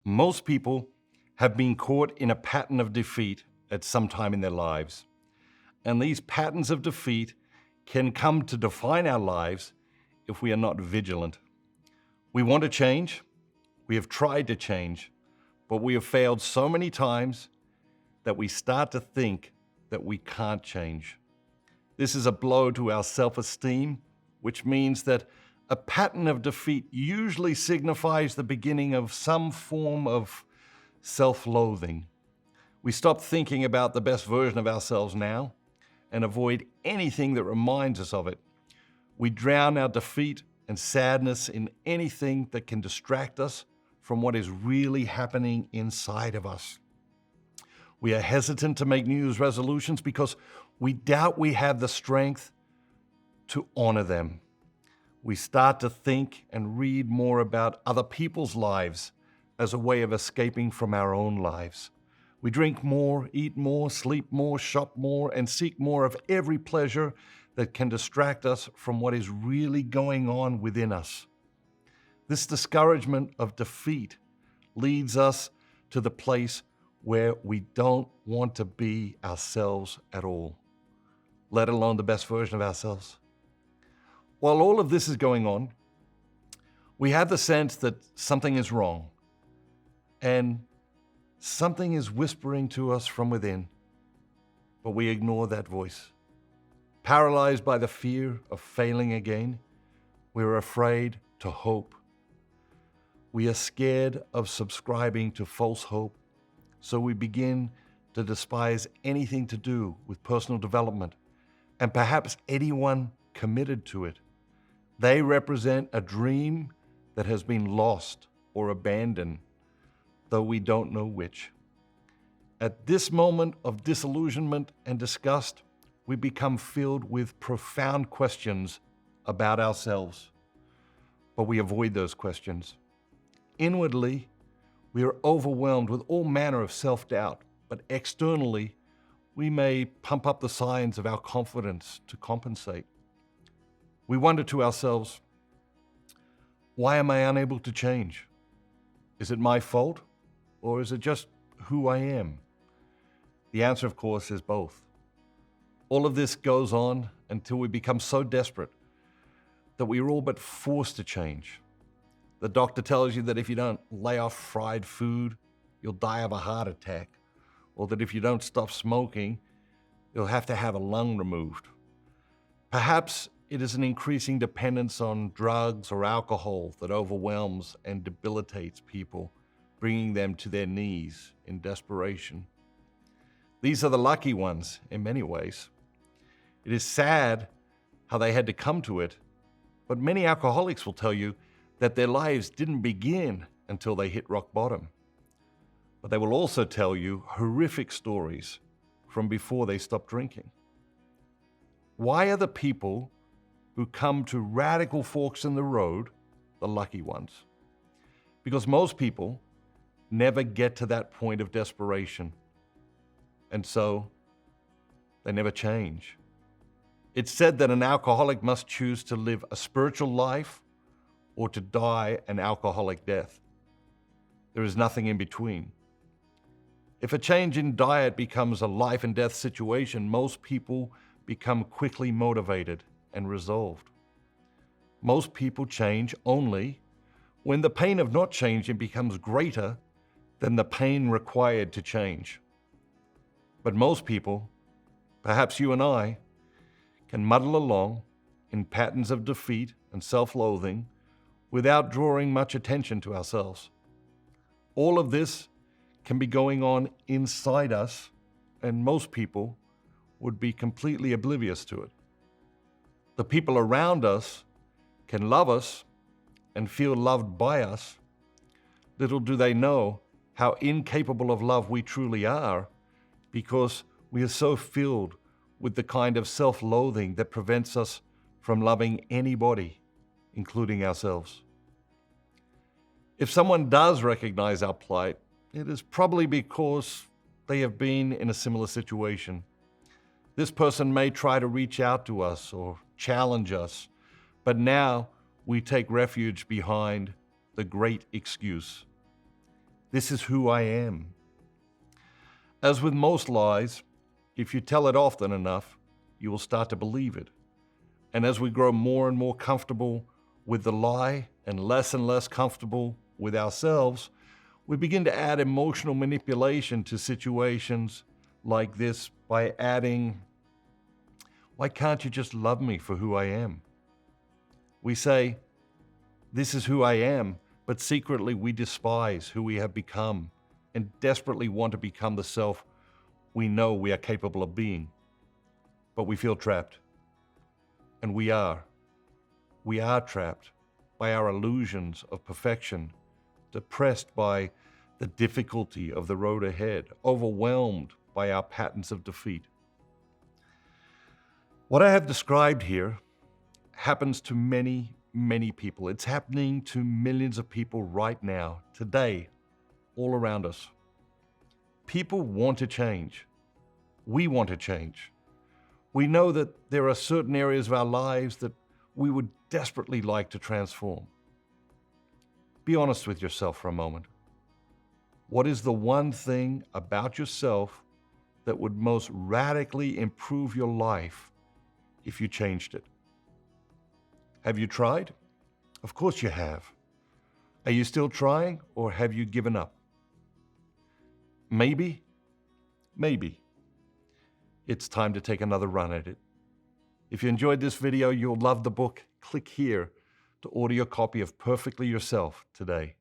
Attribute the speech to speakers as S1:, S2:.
S1: Most people have been caught in a pattern of defeat at some time in their lives. And these patterns of defeat can come to define our lives if we are not vigilant. We want to change. We have tried to change, but we have failed so many times that we start to think that we can't change. This is a blow to our self-esteem, which means that a pattern of defeat usually signifies the beginning of some form of self-loathing. We stop thinking about the best version of ourselves now and avoid anything that reminds us of it. We drown our defeat and sadness in anything that can distract us from what is really happening inside of us. We are hesitant to make New Year's resolutions because we doubt we have the strength to honor them. We start to think and read more about other people's lives as a way of escaping from our own lives. We drink more, eat more, sleep more, shop more, and seek more of every pleasure that can distract us from what is really going on within us. This discouragement of defeat leads us to the place where we don't want to be ourselves at all, let alone the best version of ourselves. While all of this is going on, we have the sense that something is wrong and something is whispering to us from within, but we ignore that voice. Paralyzed by the fear of failing again, we're afraid to hope. We are scared of subscribing to false hope, so we begin to despise anything to do with personal development and perhaps anyone committed to it. They represent a dream that has been lost or abandoned, though we don't know which. At this moment of disillusionment and disgust, we become filled with profound questions about ourselves, but we avoid those questions. Inwardly, we are overwhelmed with all manner of self-doubt, but externally, we may pump up the signs of our confidence to compensate. We wonder to ourselves, why am I unable to change? Is it my fault, or is it just who I am? The answer, of course, is both. All of this goes on until we become so desperate that we are all but forced to change. The doctor tells you that if you don't lay off fried food, you'll die of a heart attack, or that if you don't stop smoking, you'll have to have a lung removed. Perhaps it is an increasing dependence on drugs or alcohol that overwhelms and debilitates people, bringing them to their knees in desperation. These are the lucky ones in many ways. It is sad how they had to come to it, but many alcoholics will tell you that their lives didn't begin until they hit rock bottom. But they will also tell you horrific stories from before they stopped drinking. Why are the people who come to radical forks in the road the lucky ones? Because most people never get to that point of desperation, and so they never change. It's said that an alcoholic must choose to live a spiritual life or to die an alcoholic death. There is nothing in between. If a change in diet becomes a life and death situation, most people become quickly motivated and resolved. Most people change only when the pain of not changing becomes greater than the pain required to change. But most people, perhaps you and I, can muddle along in patterns of defeat and self-loathing without drawing much attention to ourselves. All of this can be going on inside us, and most people would be completely oblivious to it. The people around us can love us and feel loved by us. Little do they know how incapable of love we truly are, because we are so filled with the kind of self-loathing that prevents us from loving anybody, including ourselves. If someone does recognize our plight, it is probably because they have been in a similar situation. This person may try to reach out to us or challenge us, but now we take refuge behind the great excuse. This is who I am. As with most lies, if you tell it often enough, you will start to believe it. And as we grow more and more comfortable with the lie and less comfortable with ourselves, we begin to add emotional manipulation to situations like this by adding, "Why can't you just love me for who I am?" We say, "This is who I am," but secretly we despise who we have become and desperately want to become the self we know we are capable of being. But we feel trapped. And we are. We are trapped by our illusions of perfection, depressed by the difficulty of the road ahead, overwhelmed by our patterns of defeat. What I have described here happens to many, many people. It's happening to millions of people right now, today, all around us. People want to change. We want to change. We know that there are certain areas of our lives that we would desperately like to transform. Be honest with yourself for a moment. What is the one thing about yourself that would most radically improve your life if you changed it? Have you tried? Of course you have. Are you still trying, or have you given up? Maybe it's time to take another run at it. If you enjoyed this video, you'll love the book. Click here to order your copy of Perfectly Yourself today.